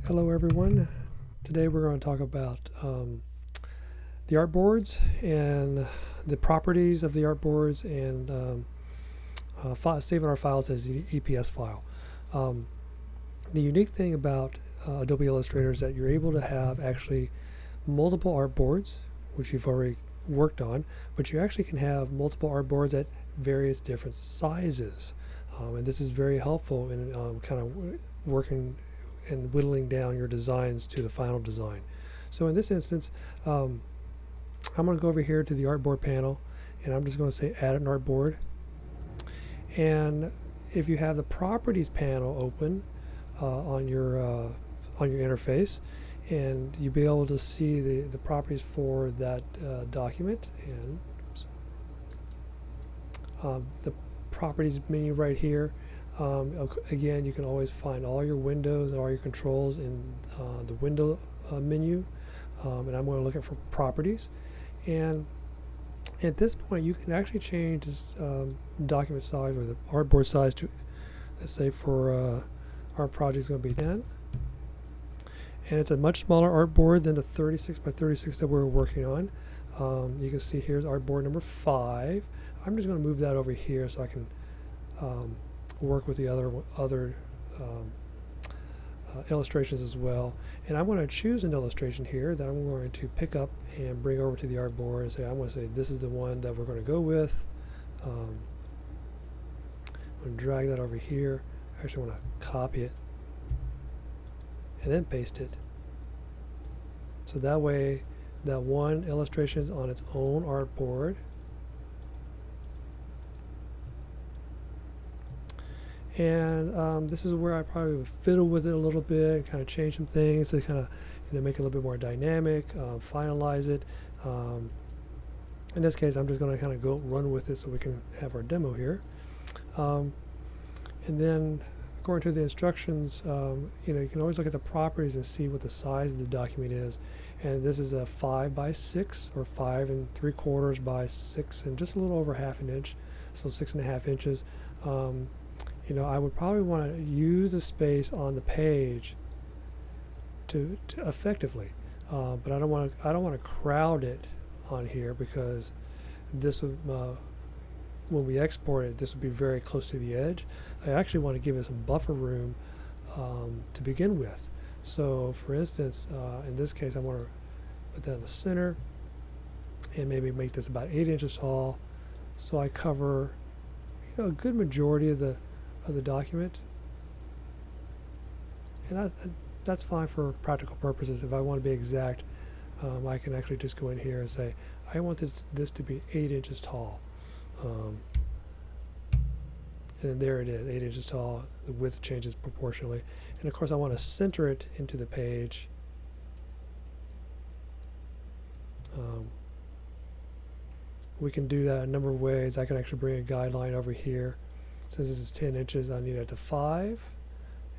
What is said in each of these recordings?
Hello everyone. Today we're going to talk about the artboards and the properties of the artboards and saving our files as the EPS file. Um, the unique thing about Adobe Illustrator is that you're able to have actually multiple artboards, which you've already worked on, but you actually can have multiple artboards at various different sizes. And this is very helpful in kind of working and whittling down your designs to the final design. So in this instance, I'm going to go over here to the artboard panel, and I'm just going to say add an artboard. And if you have the properties panel open on your interface, and you'll be able to see the properties for that document, and the properties menu right here. Again, you can always find all your windows, all your controls in the window menu, and I'm going to look at for properties. And at this point, you can actually change this document size or the artboard size to, let's say, for our project is going to be 10. And it's a much smaller artboard than the 36 by 36 that we're working on. You can see here's artboard number 5. I'm just going to move that over here so I can work with the other illustrations as well. And I'm going to choose an illustration here that I'm going to pick up and bring over to the artboard and say, I'm going to say this is the one that we're going to go with. I'm going to drag that over here. I actually want to copy it and then paste it. So that way that one illustration is on its own artboard. And this is where I probably would fiddle with it a little bit and kind of change some things to kind of make it a little bit more dynamic, finalize it. In this case, I'm just going to kind of go run with it so we can have our demo here. And then according to the instructions, you can always look at the properties and see what the size of the document is. And this is a 5 by 6 or 5 3/4 by 6 and just a little over half an inch, so 6.5 inches. I would probably want to use the space on the page to effectively, but I don't want to crowd it on here because this would, when we export it, this would be very close to the edge. I actually want to give it some buffer room to begin with. So, for instance, in this case, I want to put that in the center and maybe make this about 8 inches tall, so I cover a good majority of the document, and that's fine for practical purposes. If I want to be exact, I can actually just go in here and say I want this to be 8 inches tall, and then there it is, 8 inches tall. The width changes proportionally, and of course I want to center it into the page. We can do that a number of ways. I can actually bring a guideline over here. Since this is 10 inches, I need it to 5,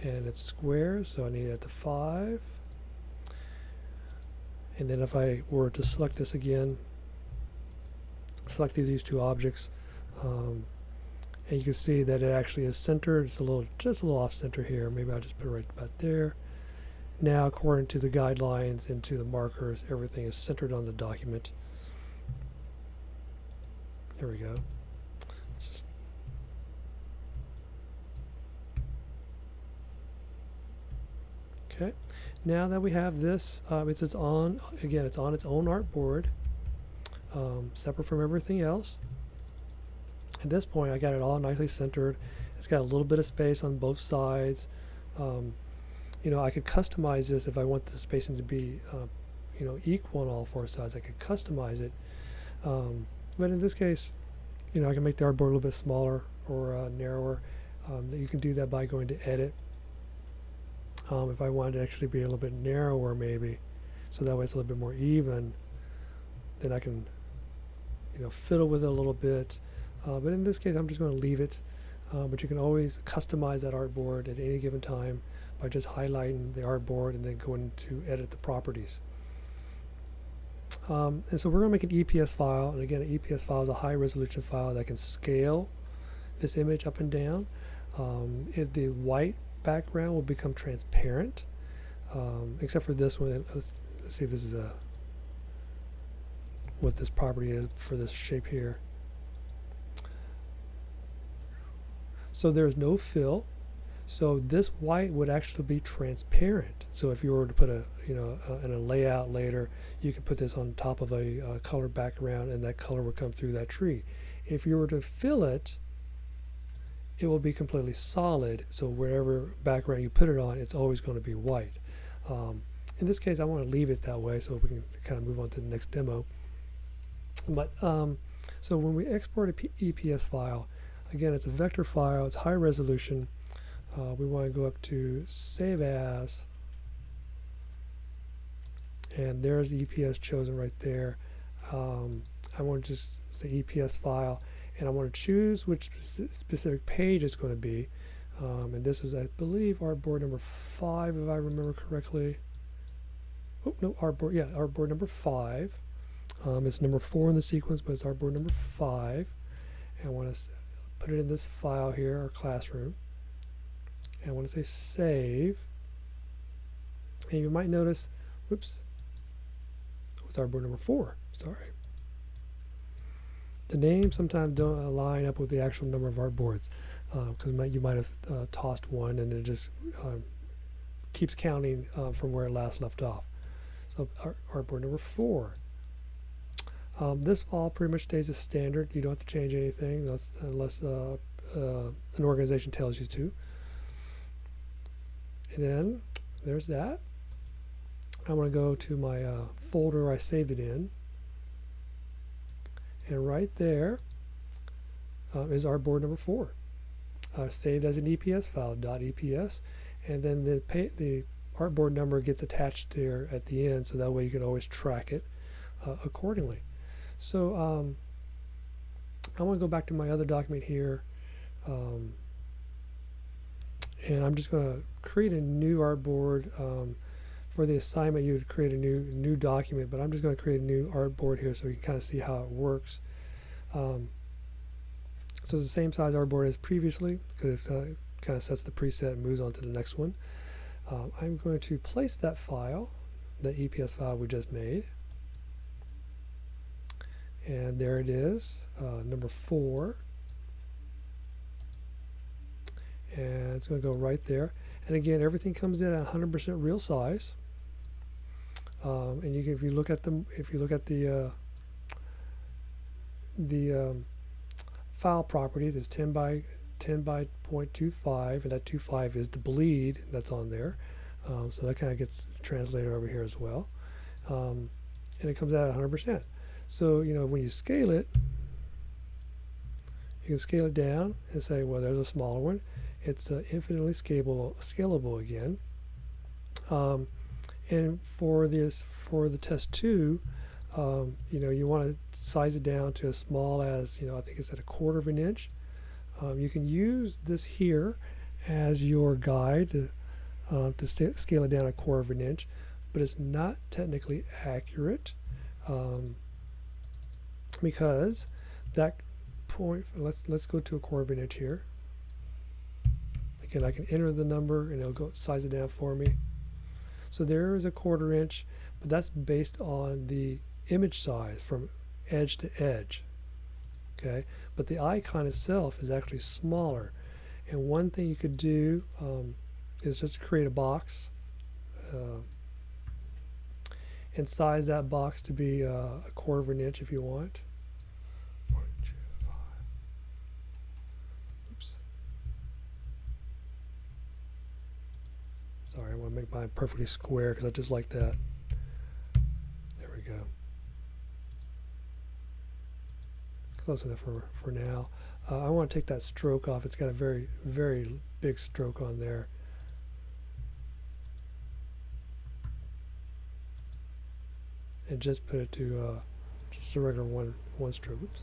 and it's square, so I need it to 5. And then if I were to select this again, select these two objects, and you can see that it actually is centered. It's just a little off center here. Maybe I'll just put it right about there. Now, according to the guidelines and to the markers, everything is centered on the document. There we go. Okay, now that we have this, it's on its own artboard, separate from everything else. At this point, I got it all nicely centered. It's got a little bit of space on both sides. I could customize this if I want the spacing to be, equal on all 4 sides. I could customize it, but in this case, I can make the artboard a little bit smaller or narrower. You can do that by going to Edit. If I wanted to actually be a little bit narrower, maybe, so that way it's a little bit more even, then I can, fiddle with it a little bit. But in this case, I'm just going to leave it. But you can always customize that artboard at any given time by just highlighting the artboard and then going to edit the properties. And so we're going to make an EPS file. And again, an EPS file is a high resolution file that can scale this image up and down. If the white background will become transparent, except for this one. Let's see if this is what this property is for this shape here. So there's no fill. So this white would actually be transparent. So if you were to put in a layout later, you could put this on top of a color background, and that color would come through that tree. If you were to fill it, it will be completely solid. So wherever background you put it on, it's always going to be white. In this case, I want to leave it that way so we can kind of move on to the next demo. But so when we export a EPS file, again, it's a vector file. It's high resolution. We want to go up to Save As, and there's the EPS chosen right there. I want to just say EPS file, and I want to choose which specific page it's going to be. And this is, I believe, artboard number 5, if I remember correctly. Oh, no, artboard, yeah, artboard number 5. It's number 4 in the sequence, but it's artboard number 5. And I want to put it in this file here, our classroom. And I want to say save. And you might notice, whoops, it's artboard number 4, sorry. The names sometimes don't line up with the actual number of artboards, because you might have tossed one and it just keeps counting from where it last left off. So artboard number 4. This all pretty much stays as standard. You don't have to change anything unless an organization tells you to. And then there's that. I'm going to go to my folder I saved it in. And right there is artboard number 4, saved as an EPS file, .eps, and then the artboard number gets attached there at the end, so that way you can always track it accordingly. So I want to go back to my other document here, and I'm just going to create a new artboard. For the assignment, you would create a new document, but I'm just going to create a new artboard here so you can kind of see how it works. So it's the same size artboard as previously, because it kind of sets the preset and moves on to the next one. I'm going to place that file, the EPS file we just made, and there it is, number 4, and it's going to go right there. And again, everything comes in at 100% real size. And you can, if you look at the file properties, it's 10 by 0.25, and that 25 is the bleed that's on there. So that kind of gets translated over here as well. And it comes out at 100%. So when you scale it, you can scale it down and say, well, there's a smaller one. It's infinitely scalable again. And for the test 2, you want to size it down to as small as, I think it's at 1/4 of an inch. You can use this here as your guide to scale it down 1/4 of an inch, but it's not technically accurate because that point. Let's go to 1/4 of an inch here. Again, I can enter the number and it'll go size it down for me. So there is 1/4 inch, but that's based on the image size from edge to edge. Okay, but the icon itself is actually smaller. And one thing you could do is just create a box and size that box to be 1/4 of an inch if you want. Sorry, I want to make mine perfectly square because I just like that. There we go. Close enough for now. I want to take that stroke off. It's got a very, very big stroke on there. And just put it to just a regular one stroke. Oops.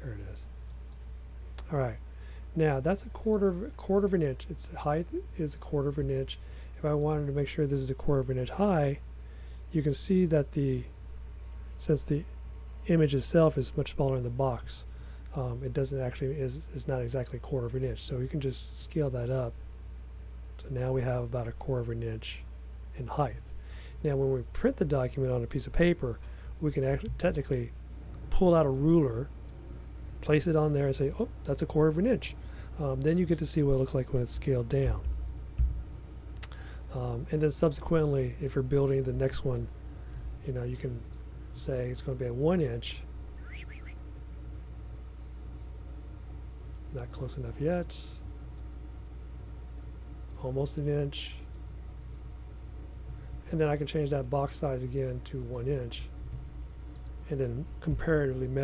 There it is. All right. Now that's 1/4 of an inch. Its height is 1/4 of an inch. If I wanted to make sure this is 1/4 of an inch high, you can see that since the image itself is much smaller than the box, it doesn't actually is not exactly 1/4 of an inch. So you can just scale that up So now we have about 1/4 inch in height. Now when we print the document on a piece of paper, we can actually technically pull out a ruler, place it on there and say, oh, that's 1/4 inch. Then you get to see what it looks like when it's scaled down. And then subsequently, if you're building the next one, you can say it's going to be at 1 inch. Not close enough yet. Almost 1 inch. And then I can change that box size again to 1 inch. And then comparatively measure